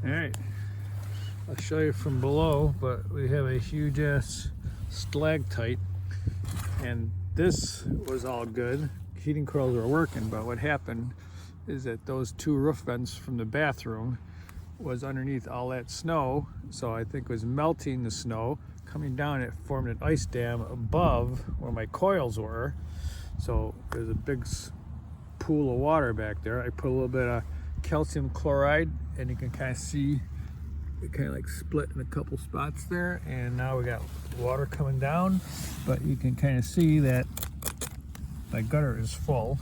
All right, I'll show you from below, but we have a huge ass stalactite, and this was all good. Heating coils were working, but what happened is that those two roof vents from the bathroom was underneath all that snow, so I think it was melting the snow. Coming down, it formed an ice dam above where my coils were, so there's a big pool of water back there. I put a little bit of calcium chloride, and you can kind of see it kind of like split in a couple spots there, and now we got water coming down, but you can kind of see that my gutter is full,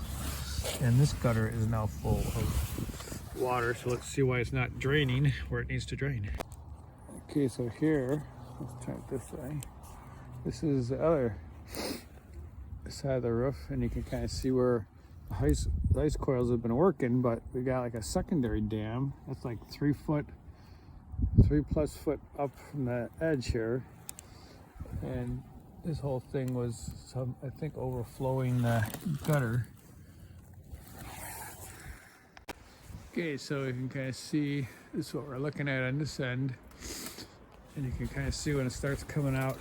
and this gutter is now full of water. So let's see why it's not draining where it needs to drain. Okay, so here, let's turn it this way. This is the other side of the roof, and you can kind of see where the ice coils have been working, but we got like a secondary dam that's like 3 plus foot up from the edge here, and this whole thing was I think overflowing the gutter. Okay, so you can kind of see this is what we're looking at on this end, and you can kind of see when it starts coming out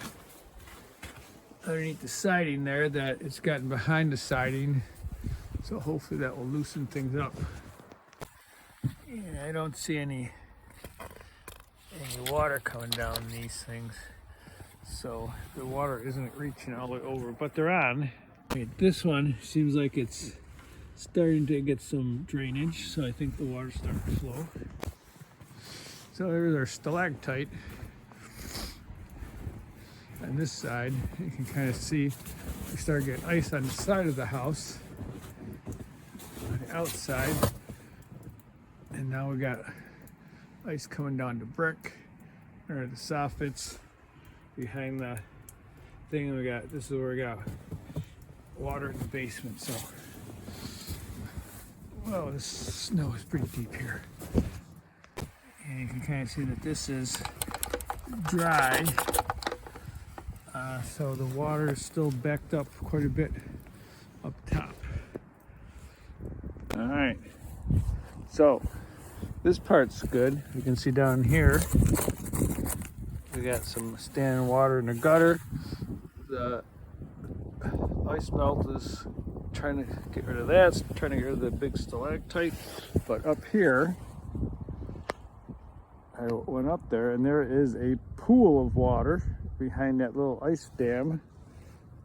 underneath the siding there that it's gotten behind the siding, so hopefully that will loosen things up. Yeah, I don't see any water coming down these things, so the water isn't reaching all the way over, but they're on. Okay, this one seems like it's starting to get some drainage, so I think the water's starting to flow. So there's our stalactite. On this side, you can kind of see we start getting ice on the side of the house, on the outside, and now we got ice coming down to brick, or the soffits behind the thing. We got, this is where we got water in the basement, so well, this snow is pretty deep here, and you can kind of see that this is dry, so the water is still backed up quite a bit up top. All right, so this part's good. You can see down here we got some standing water in the gutter. The ice melt is trying to get rid of that, trying to get rid of the big stalactite. But up here, I went up there, and there is a pool of water behind that little ice dam.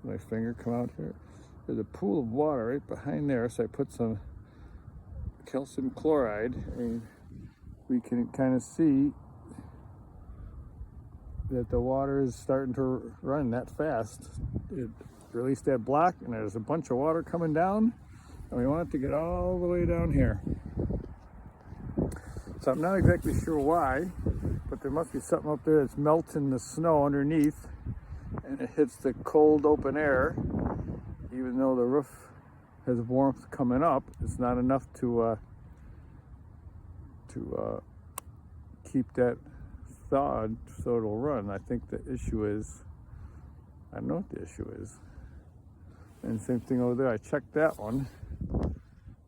My finger come out here. There's a pool of water right behind there, so I put some calcium chloride, and we can kind of see that the water is starting to run that fast. It released that block, and there's a bunch of water coming down, and we want it to get all the way down here. So I'm not exactly sure why, but there must be something up there that's melting the snow underneath, and it hits the cold open air. Even though the roof has warmth coming up, it's not enough to keep that thawed so it'll run. I think the issue is, I don't know what the issue is. And same thing over there, I checked that one.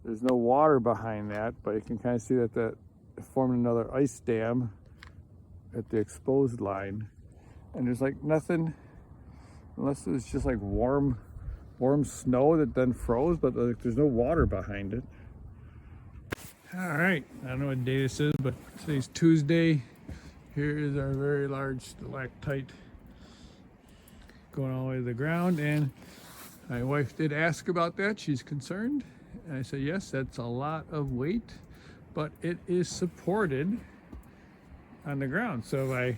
There's no water behind that, but you can kind of see that that formed another ice dam at the exposed line. And there's like nothing, unless it's just like warm snow that then froze, but like there's no water behind it. All right, I don't know what day this is, but today's Tuesday. Here is our very large stalactite going all the way to the ground, and my wife did ask about that. She's concerned, and I said, yes, that's a lot of weight, but it is supported on the ground. So if I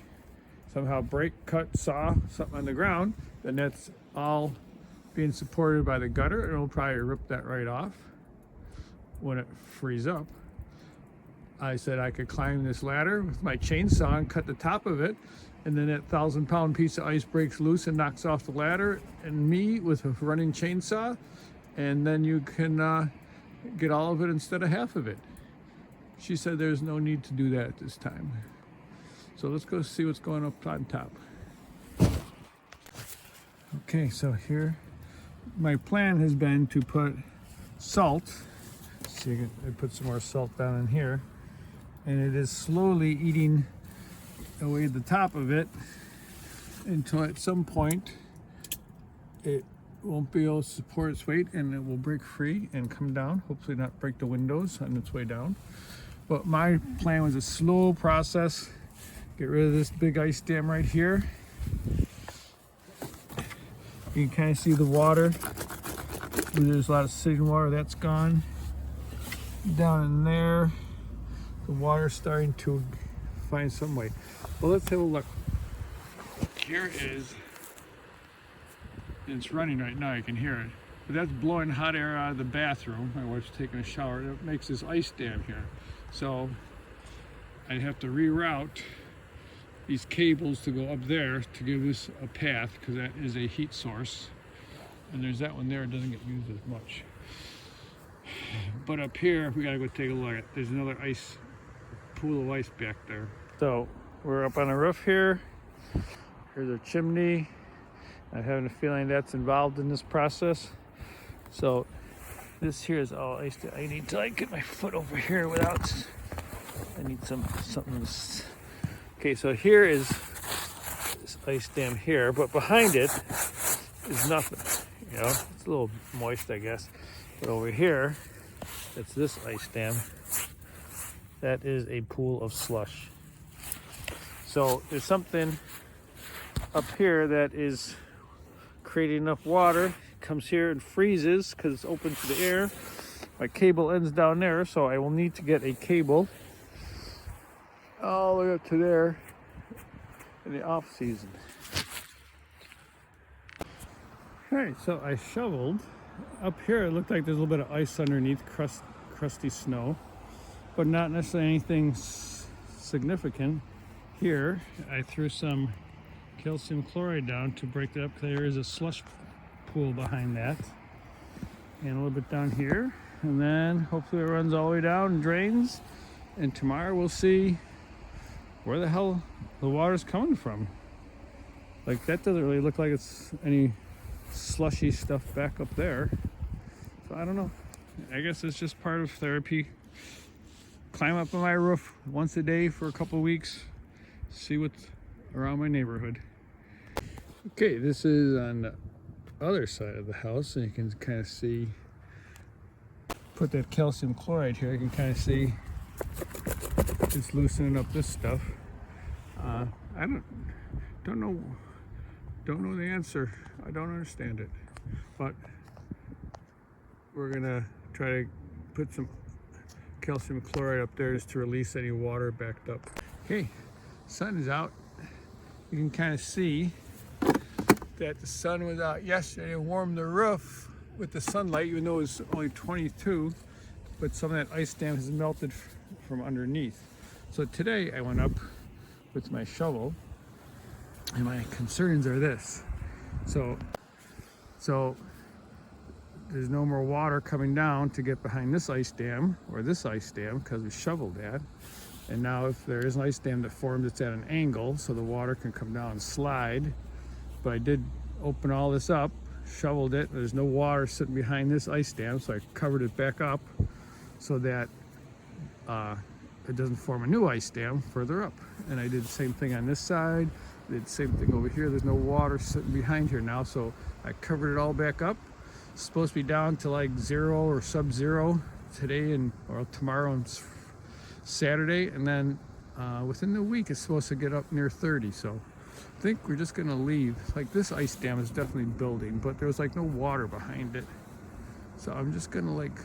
somehow break, cut, saw something on the ground, then that's all being supported by the gutter, and it'll probably rip that right off when it frees up. I said I could climb this ladder with my chainsaw and cut the top of it, and then that 1,000-pound piece of ice breaks loose and knocks off the ladder and me with a running chainsaw, and then you can get all of it instead of half of it. She said there's no need to do that at this time. So let's go see what's going up on top. Okay, so here, my plan has been to put salt. See, I put some more salt down in here. and it is slowly eating away the top of it until at some point it won't be able to support its weight and it will break free and come down, hopefully not break the windows on its way down. But my plan was a slow process. Get rid of this big ice dam right here. You can kind of see the water. There's a lot of sitting water, that's gone. Down in there, the water's starting to find some way. Well, let's have a look. Here is, it's running right now, you can hear it. But that's blowing hot air out of the bathroom. My wife's taking a shower. It makes this ice dam here. So I have to reroute these cables to go up there to give this a path, because that is a heat source. And there's that one there, it doesn't get used as much. But up here, we gotta go take a look at. There's another ice, pool of ice back there. So we're up on the roof here. Here's our chimney. I'm having a feeling that's involved in this process. So this here is all ice. I need to like get my foot over here without. I need something. Okay, so here is this ice dam here, but behind it is nothing. You know, it's a little moist, I guess. But over here, it's this ice dam. That is a pool of slush. So there's something up here that is creating enough water, comes here and freezes because it's open to the air. My cable ends down there, so I will need to get a cable all the way up to there in the off season. Alright, so I shoveled. Up here it looked like there's a little bit of ice underneath, crusty snow, but not necessarily anything significant. Here I threw some calcium chloride down to break it up. There is a slush pool behind that, and a little bit down here, and then hopefully it runs all the way down and drains, and tomorrow we'll see where the hell the water's coming from. Like, that doesn't really look like it's any slushy stuff back up there. So I don't know. I guess it's just part of therapy. Climb up on my roof once a day for a couple of weeks, see what's around my neighborhood. Okay, this is on the other side of the house, and you can kind of see, put that calcium chloride here, you can kind of see it's loosening up this stuff. I don't know the answer. I don't understand it, but we're gonna try to put some calcium chloride up there just to release any water backed up. Okay, sun is out. You can kind of see that the sun was out yesterday and warmed the roof with the sunlight, even though it was only 22, but some of that ice dam has melted from underneath. So today I went up with my shovel, and my concerns are this. So there's no more water coming down to get behind this ice dam or this ice dam because we shoveled that. And now if there is an ice dam that forms, it's at an angle so the water can come down and slide. But I did open all this up, shoveled it. There's no water sitting behind this ice dam, so I covered it back up so that it doesn't form a new ice dam further up. And I did the same thing on this side. Did the same thing over here. There's no water sitting behind here now, so I covered it all back up. It's supposed to be down to like 0 or sub-zero today or tomorrow and Saturday, and then within the week it's supposed to get up near 30. So I think we're just gonna leave. Like, this ice dam is definitely building, but there's like no water behind it, so I'm just gonna like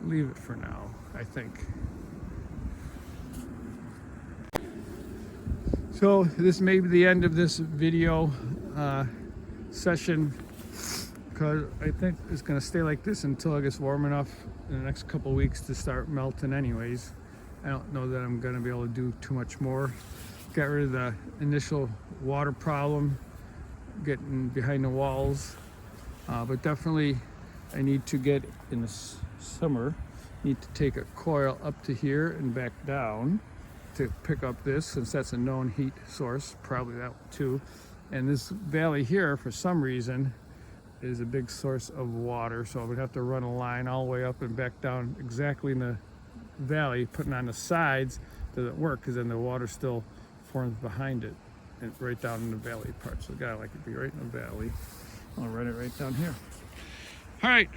leave it for now, I think. So this may be the end of this video session, because I think it's going to stay like this until it gets warm enough in the next couple weeks to start melting anyways. I don't know that I'm going to be able to do too much more. Got rid of the initial water problem, getting behind the walls, but definitely I need to get, in the summer, need to take a coil up to here and back down to pick up this, since that's a known heat source, probably that one too. And this valley here, for some reason, is a big source of water, so I would have to run a line all the way up and back down exactly in the valley. Putting on the sides doesn't work because then the water still forms behind it and right down in the valley part. So the guy like to be right in the valley. I'll write it right down here. All right.